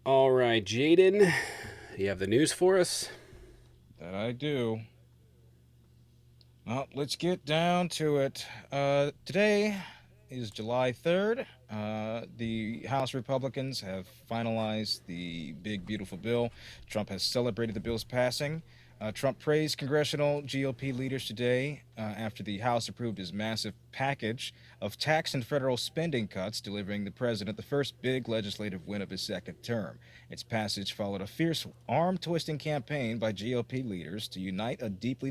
All right, Jaden, you have the news for us? That I do. Well, let's get down to it. Today is July 3rd. The House Republicans have finalized the big, beautiful bill. Trump has celebrated the bill's passing. Trump praised congressional GOP leaders today after the House approved his massive package of tax and federal spending cuts, delivering the president the first big legislative win of his second term. Its passage followed a fierce arm twisting campaign by GOP leaders to unite a deeply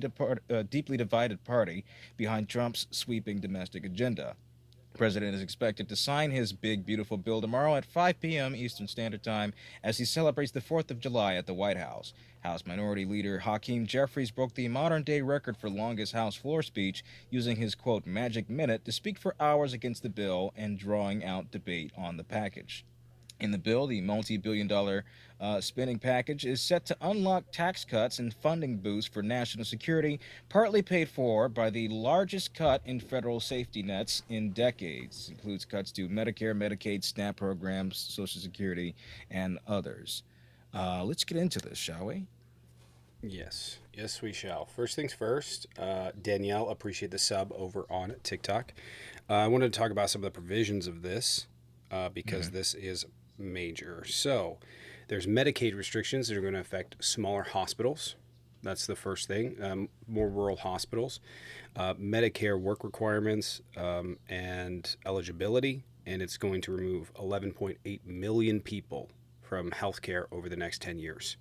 divided party behind Trump's sweeping domestic agenda. The president is expected to sign his big, beautiful bill tomorrow at 5 p.m. Eastern Standard Time as he celebrates the 4th of July at the White House. House Minority Leader Hakeem Jeffries broke the modern day record for longest House floor speech, using his quote, magic minute to speak for hours against the bill and drawing out debate on the package. In the bill, the multi billion dollar spending package is set to unlock tax cuts and funding boosts for national security, partly paid for by the largest cut in federal safety nets in decades. It includes cuts to Medicare, Medicaid, SNAP programs, Social Security, and others. Let's get into this, shall we? Yes, yes, we shall. First things first, Danielle, appreciate the sub over on TikTok. I wanted to talk about some of the provisions of this because Mm-hmm. this is major. So, there's Medicaid restrictions that are going to affect smaller hospitals. That's the first thing. More rural hospitals, Medicare work requirements and eligibility, and it's going to remove 11.8 million people from healthcare over the next 10 years.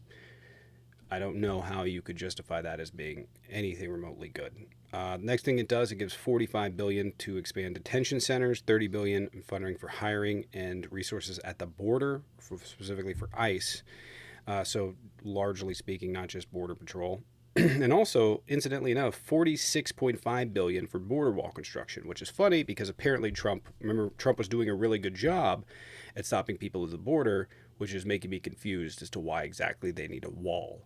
I don't know how you could justify that as being anything remotely good. Next thing it does, it gives 45 billion dollars to expand detention centers, 30 billion dollars in funding for hiring and resources at the border, specifically for ICE. So largely speaking, not just border patrol. And also, incidentally enough, 46.5 billion dollars for border wall construction, which is funny because apparently Trump was doing a really good job at stopping people at the border, which is making me confused as to why exactly they need a wall.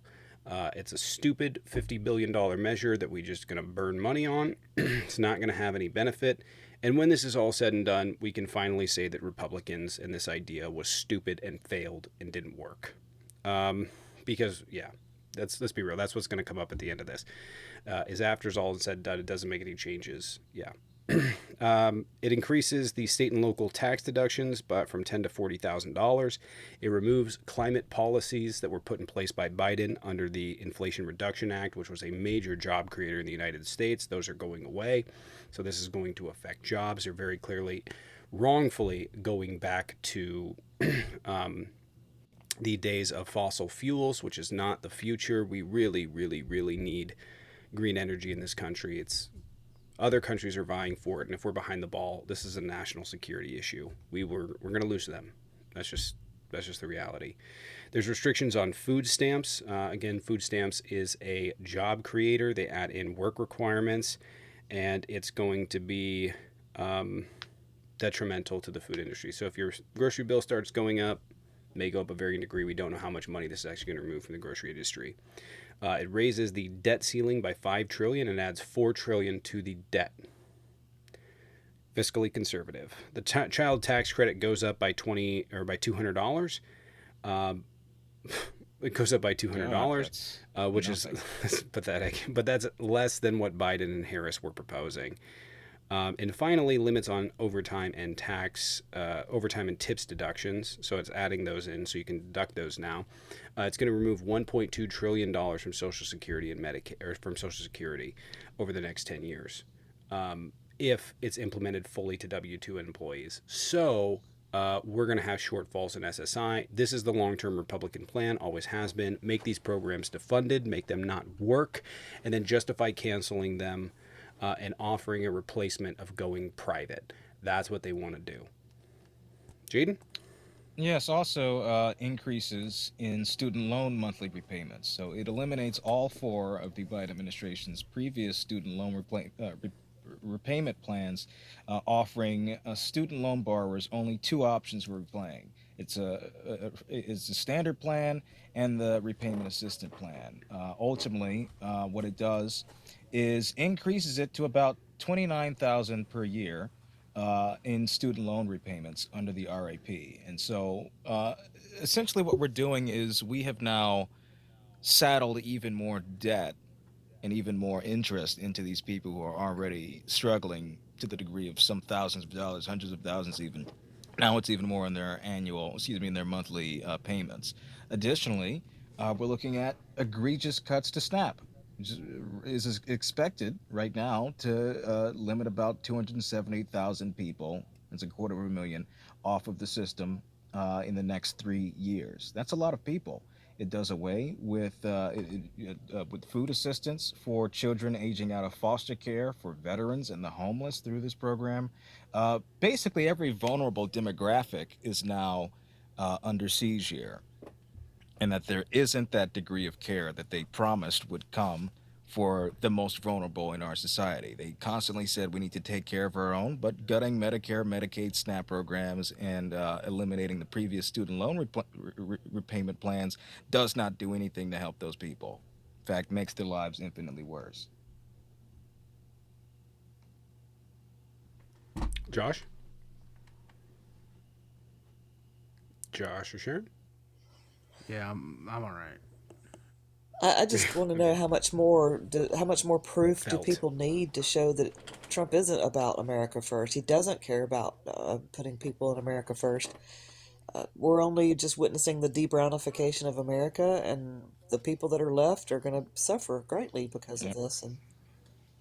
It's a stupid $50 billion measure that we're just going to burn money on. It's not going to have any benefit. And when this is all said and done, we can finally say that Republicans and this idea was stupid and failed and didn't work. Because, yeah, let's be real. That's what's going to come up at the end of this. Is after it's all said and done, it doesn't make any changes. Yeah, it increases the state and local tax deductions, but from $10,000 to $40,000. It removes climate policies that were put in place by Biden under the Inflation Reduction Act, which was a major job creator in the United States. Those are going away, so this is going to affect jobs. They're very clearly, wrongfully going back to the days of fossil fuels, which is not the future. We really, really, really need green energy in this country. It's other countries are vying for it, and if we're behind the ball, this is a national security issue. We're going to lose them. That's just that's just the reality. There's restrictions on food stamps. Again, food stamps is a job creator. They add in work requirements, and it's going to be detrimental to the food industry. So if your grocery bill starts going up, may go up a varying degree. We don't know how much money this is actually going to remove from the grocery industry. It raises the debt ceiling by 5 trillion and adds 4 trillion to the debt. Fiscally conservative. The child tax credit goes up by 20 or by $200. Um, it goes up by God, $200, that's which is nothing. pathetic, but that's less than what Biden and Harris were proposing. And finally, limits on overtime and tips deductions. So it's adding those in, so you can deduct those now. It's going to remove $1.2 trillion dollars from Social Security and Medicare, or from Social Security, over the next 10 years, if it's implemented fully to W-2 employees. So we're going to have shortfalls in SSI. This is the long-term Republican plan, always has been. Make these programs defunded, make them not work, and then justify canceling them and offering a replacement of going private. That's what they want to do. Jaden? Yes, also increases in student loan monthly repayments. So it eliminates all four of the Biden administration's previous student loan repayment plans, offering student loan borrowers only two options for repaying. It's a standard plan and the repayment assistant plan. Ultimately, what it does is increases it to about 29,000 per year in student loan repayments under the RAP. And so essentially what we're doing is we have now saddled even more debt and even more interest into these people who are already struggling to the degree of some thousands of dollars, hundreds of thousands even. Now it's even more in their annual, excuse me, in their monthly payments. Additionally, we're looking at egregious cuts to SNAP, which is expected right now to limit about 278,000 people, that's a quarter of a million, off of the system in the next 3 years. That's a lot of people. It does away with food assistance for children aging out of foster care, for veterans and the homeless through this program. Basically, every vulnerable demographic is now under siege here, and that there isn't that degree of care that they promised would come for the most vulnerable in our society. They constantly said we need to take care of our own, but gutting Medicare, Medicaid, SNAP programs, and eliminating the previous student loan repayment plans does not do anything to help those people. In fact, makes their lives infinitely worse. Josh? Josh or Sharon? Yeah, I'm all right. I just want to know how much more proof do Felt. people need to show that Trump isn't about America first? He doesn't care about putting people in America first. We're only just witnessing the de-brownification of America, and the people that are left are going to suffer greatly because of Yep. this.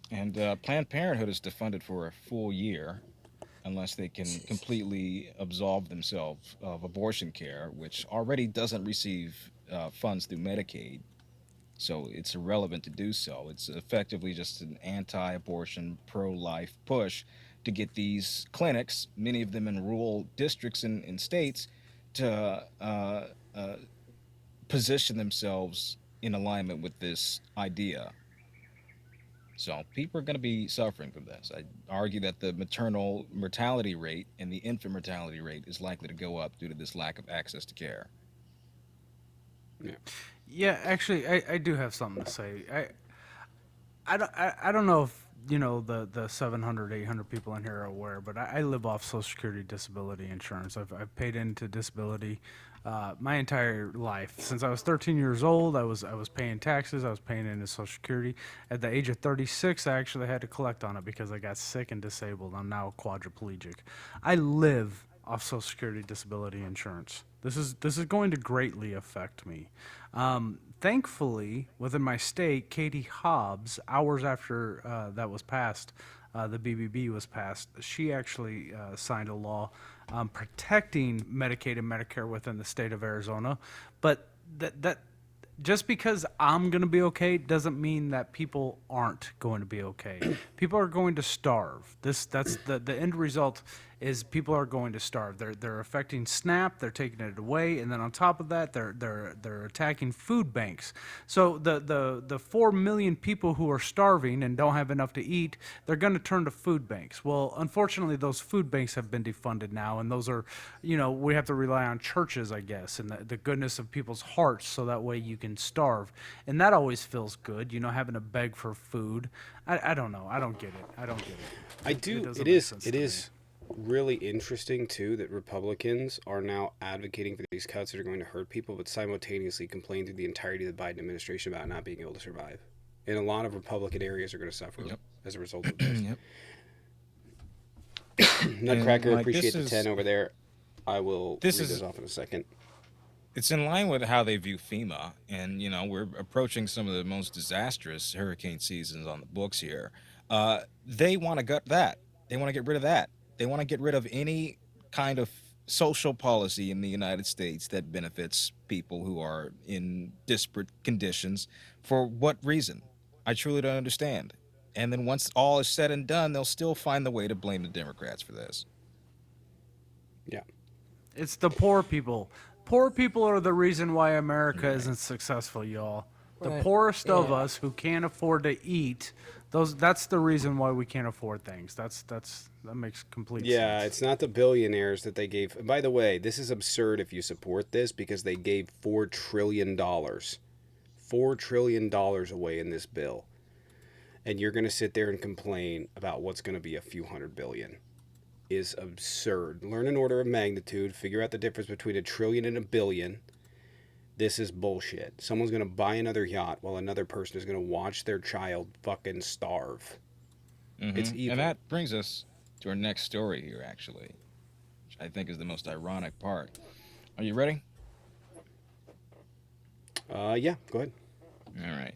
And And Planned Parenthood is defunded for a full year unless they can jeez. completely absolve themselves of abortion care, which already doesn't receive funds through Medicaid. So it's irrelevant to do so. It's effectively just an anti abortion, pro life push to get these clinics, many of them in rural districts in states, to uh, position themselves in alignment with this idea. So people are going to be suffering from this. I argue that the maternal mortality rate and the infant mortality rate is likely to go up due to this lack of access to care. Yeah. Yeah, actually, I do have something to say. I don't know if the 700, 800 people in here are aware, but I live off Social Security disability insurance. I've paid into disability my entire life since I was 13 years old. I was paying taxes. I was paying into Social Security. At the age of 36, I actually had to collect on it because I got sick and disabled. I'm now quadriplegic. I live off Social Security disability insurance. This is going to greatly affect me. Thankfully, within my state, Katie Hobbs, hours after that was passed, the BBB was passed, she actually signed a law protecting Medicaid and Medicare within the state of Arizona. But that just because I'm going to be okay doesn't mean that people aren't going to be okay. People are going to starve. That's the end result is people are going to starve. They're affecting SNAP, they're taking it away, and then on top of that, they're attacking food banks. So the 4 million people who are starving and don't have enough to eat, they're going to turn to food banks. Well, unfortunately, those food banks have been defunded now, and those are, we have to rely on churches, I guess, and the goodness of people's hearts, so that way you can starve, and that always feels good, having to beg for food. I don't know. I don't get it. I don't get I it. It do. It doesn't make is. sense It to me. is really interesting too that Republicans are now advocating for these cuts that are going to hurt people, but simultaneously complain through the entirety of the Biden administration about not being able to survive. And a lot of Republican areas are going to suffer Yep. as a result of this. Yep. And Nutcracker, like appreciate the 10 over there. I will this read those is off in a second. it's in line with how they view FEMA, and we're approaching some of the most disastrous hurricane seasons on the books here. They want to gut that. They want to get rid of that. They want to get rid of any kind of social policy in the United States that benefits people who are in disparate conditions. For what reason? I truly don't understand. And then once all is said and done, they'll still find the way to blame the Democrats for this. Yeah. It's the poor people. Poor people are the reason why America Right. isn't successful, y'all. The Right. poorest of Yeah. us who can't afford to eat, that's the reason why we can't afford things. That makes complete Yeah, sense. it's not the billionaires that they gave. And by the way, this is absurd if you support this because they gave $4 trillion. $4 trillion away in this bill. And you're going to sit there and complain about what's going to be a few hundred billion. is absurd. Learn an order of magnitude, figure out the difference between a trillion and a billion. This is bullshit. Someone's going to buy another yacht while another person is going to watch their child fucking starve. It's And evil. that brings us to our next story here, actually, which I think is the most ironic part. Are you ready? Yeah, go ahead. All right.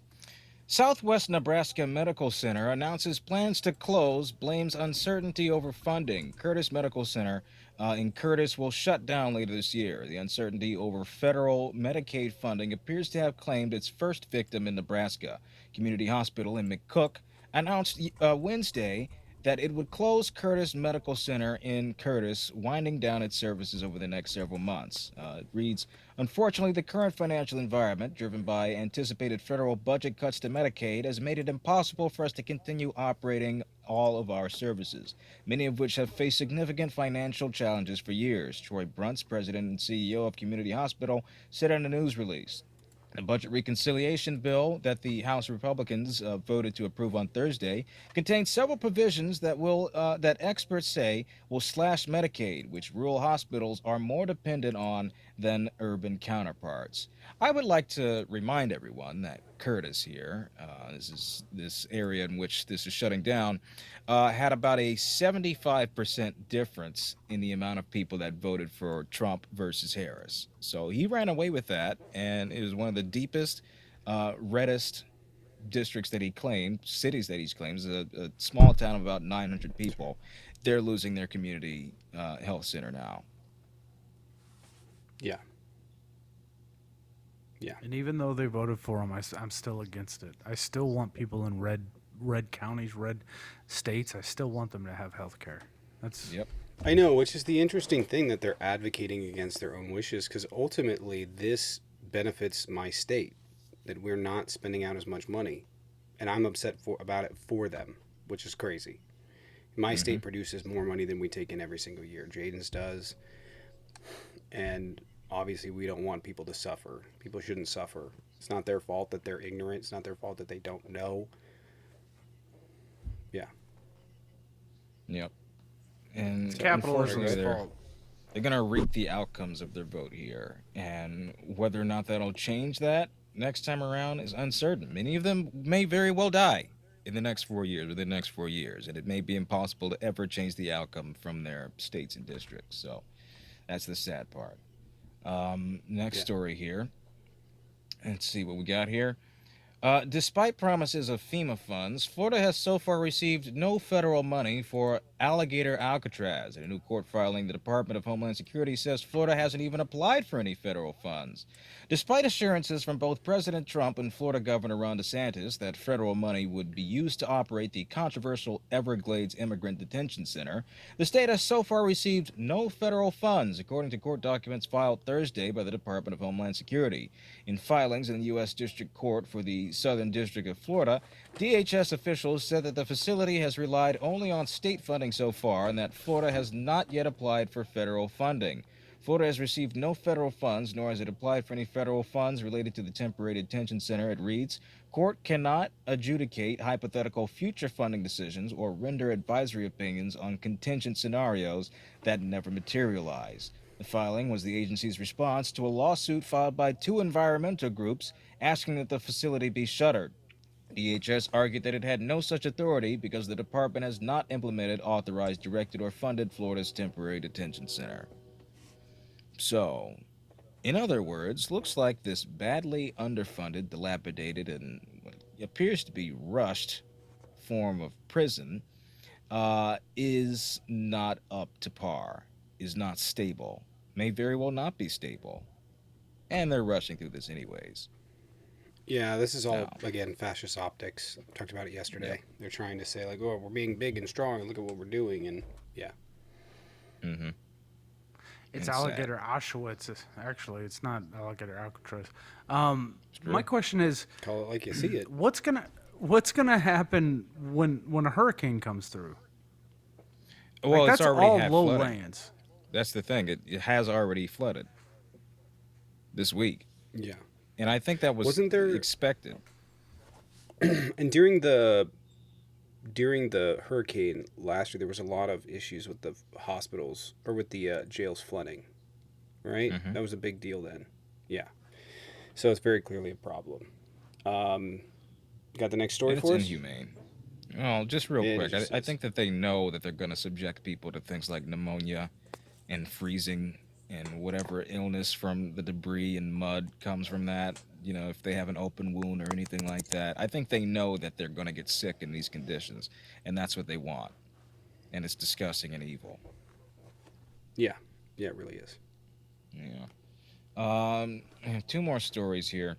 Southwest Nebraska Medical Center announces plans to close, blames uncertainty over funding. Curtis Medical Center in Curtis will shut down later this year. The uncertainty over federal Medicaid funding appears to have claimed its first victim in Nebraska. Community Hospital in McCook announced Wednesday that it would close Curtis Medical Center in Curtis, winding down its services over the next several months. It reads, unfortunately, the current financial environment, driven by anticipated federal budget cuts to Medicaid, has made it impossible for us to continue operating all of our services, many of which have faced significant financial challenges for years, Troy Bruntz, president and CEO of Community Hospital, said in a news release. The budget reconciliation bill that the House Republicans voted to approve on Thursday contains several provisions that experts say will slash Medicaid, which rural hospitals are more dependent on than urban counterparts. I would like to remind everyone that Curtis here, this area in which this is shutting down, had about a 75% difference in the amount of people that voted for Trump versus Harris. So he ran away with that, and it was one of the deepest, reddest districts that he claimed, cities that he claims, a small town of about 900 people. They're losing their community health center now. Yeah. Yeah. And even though they voted for him, I'm still against it. I still want people in red counties, red states. I still want them to have health care. That's Yep. I know, which is the interesting thing that they're advocating against their own wishes because ultimately this benefits my state, that we're not spending out as much money. And I'm upset about it for them, which is crazy. My Mm-hmm. state produces more money than we take in every single year. Jaden's does. And obviously, we don't want people to suffer. People shouldn't suffer. It's not their fault that they're ignorant. It's not their fault that they don't know. Yeah. Yep. And it's So, unfortunately, capitalism's they're fault. they're gonna reap the outcomes of their vote here, and whether or not that'll change that next time around is uncertain. Many of them may very well die in the next 4 years, within the next 4 years, and it may be impossible to ever change the outcome from their states and districts. So that's the sad part. Next yeah. story here. Let's see what we got here. Despite promises of FEMA funds, Florida has so far received no federal money for alligator Alcatraz. In a new court filing, the Department of Homeland Security says Florida hasn't even applied for any federal funds. Despite assurances from both President Trump and Florida Governor Ron DeSantis that federal money would be used to operate the controversial Everglades Immigrant Detention Center, the state has so far received no federal funds, according to court documents filed Thursday by the Department of Homeland Security. In filings in the U.S. District Court for the Southern District of Florida, DHS officials said that the facility has relied only on state funding so far and that Florida has not yet applied for federal funding. Florida has received no federal funds, nor has it applied for any federal funds related to the temporary detention center. It reads, court cannot adjudicate hypothetical future funding decisions or render advisory opinions on contingent scenarios that never materialize. The filing was the agency's response to a lawsuit filed by two environmental groups asking that the facility be shuttered. DHS argued that it had no such authority because the department has not implemented, authorized, directed, or funded Florida's temporary detention center. So, in other words, looks like this badly underfunded, dilapidated, and what appears to be rushed form of prison is not up to par, is not stable, may very well not be stable. And they're rushing through this anyways. Yeah, this is all, Now, again, fascist optics. I talked about it yesterday. yep. They're trying to say, like, oh, we're being big and strong and look at what we're doing. And yeah. Mm-hmm. It's And sad. alligator Auschwitz. Actually, it's not alligator Alcatraz. It's My true. question is, Call it like you see it. what's gonna happen when a hurricane comes through? Well, Like it's that's already all had flooding. lowlands. That's the thing. It has already flooded this week. Yeah. And I think that was Wasn't there, expected. and during during the hurricane last year, there was a lot of issues with the hospitals or with the jails flooding, right? Hmm. That was a big deal then. Yeah. So it's very clearly a problem. Um, got the next story And it's for us? inhumane. Well, just real It quick, just I is. think that they know that they're going to subject people to things like pneumonia and freezing and whatever illness from the debris and mud comes from that. You know, if they have an open wound or anything like that, I think they know that they're going to get sick in these conditions, and that's what they want. And it's disgusting and evil. Yeah. Yeah, it really is. Yeah. I have two more stories here.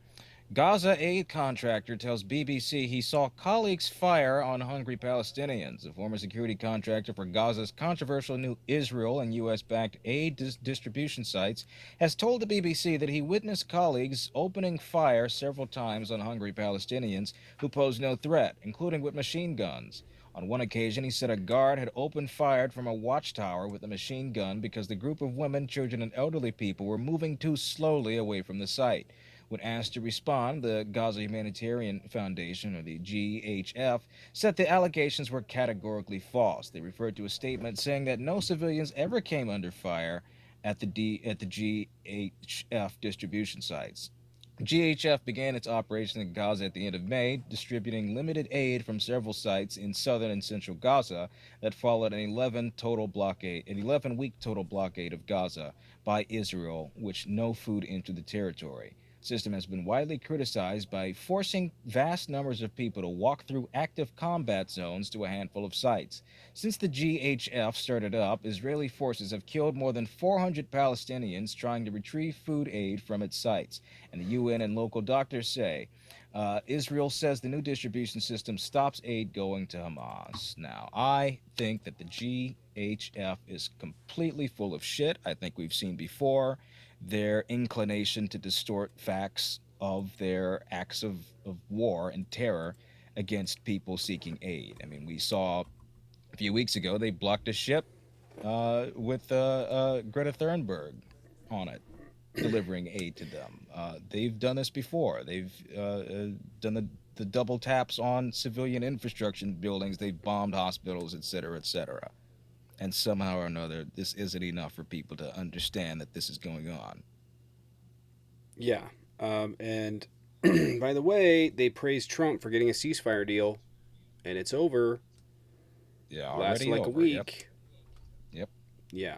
Gaza aid contractor tells BBC he saw colleagues fire on hungry Palestinians. A former security contractor for Gaza's controversial new Israel and U.S. backed aid distribution sites has told the BBC that he witnessed colleagues opening fire several times on hungry Palestinians who posed no threat, including with machine guns. On one occasion, he said a guard had opened fire from a watchtower with a machine gun because the group of women, children, and elderly people were moving too slowly away from the site. When asked to respond, the Gaza Humanitarian Foundation, or the GHF, said the allegations were categorically false. They referred to a statement saying that no civilians ever came under fire at the GHF distribution sites. GHF began its operation in Gaza at the end of May, distributing limited aid from several sites in southern and central Gaza that followed an 11-week total blockade of Gaza by Israel, which no food entered the territory. The system has been widely criticized by forcing vast numbers of people to walk through active combat zones to a handful of sites. Since the GHF started up, Israeli forces have killed more than 400 Palestinians trying to retrieve food aid from its sites, and the UN and local doctors say Israel says the new distribution system stops aid going to Hamas. Now, I think that the GHF is completely full of shit. I think we've seen before their inclination to distort facts of their acts of war and terror against people seeking aid. I mean, we saw a few weeks ago they blocked a ship with Greta Thunberg on it delivering aid to them. They've done this before. They've done the double taps on civilian infrastructure buildings. They've bombed hospitals, et cetera, et cetera. And somehow or another, this isn't enough for people to understand that this is going on. Yeah. And by the way, they praised Trump for getting a ceasefire deal, and it's over. Yeah, Lasted already like a over. Yep. week. Yep. Yeah.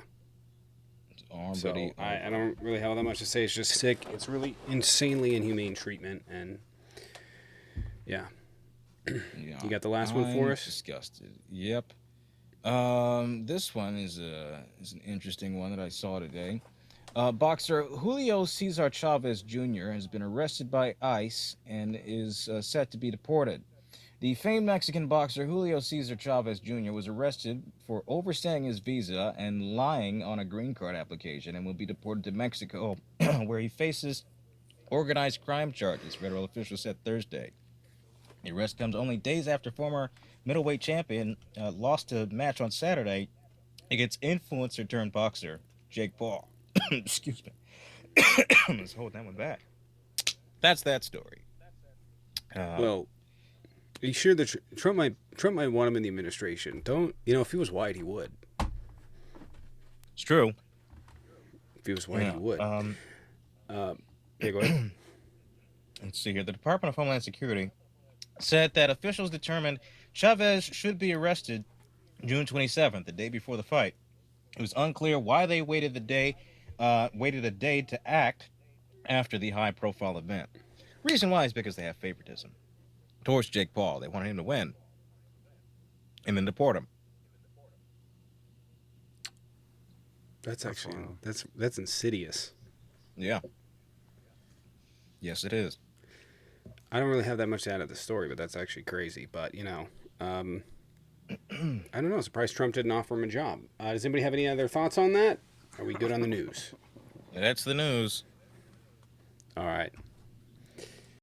It's already So I over. don't really have that much to say. It's just sick. It's really insanely inhumane treatment. And yeah. Yeah. You got the last one for I'm us? disgusted. Yep. This one is an interesting one that I saw today. Boxer Julio Cesar Chavez Jr. has been arrested by ICE and is set to be deported. The famed Mexican boxer Julio Cesar Chavez Jr. was arrested for overstaying his visa and lying on a green card application and will be deported to Mexico, where he faces organized crime charges, federal officials said Thursday. The arrest comes only days after former middleweight champion lost a match on Saturday against influencer turned boxer Jake Paul. Excuse me. Let's hold that one back. That's that story. Um, Well, are you sure that Trump might want him in the administration? Don't you know? If he was white, he would. it's true. If he was white, he Yeah. would. Yeah, go ahead. Let's see here. The Department of Homeland Security said that officials determined Chavez should be arrested June 27th, the day before the fight. It was unclear why they waited a day to act after the high-profile event. Reason why is because they have favoritism towards Jake Paul. They wanted him to win and then deport him. That's That's actually wild. that's insidious. Yeah. Yes, it is. I don't really have that much to add to the story, but that's actually crazy. But I don't know. Surprised Trump didn't offer him a job. Does anybody have any other thoughts on that? Are we good on the news? That's the news. All right.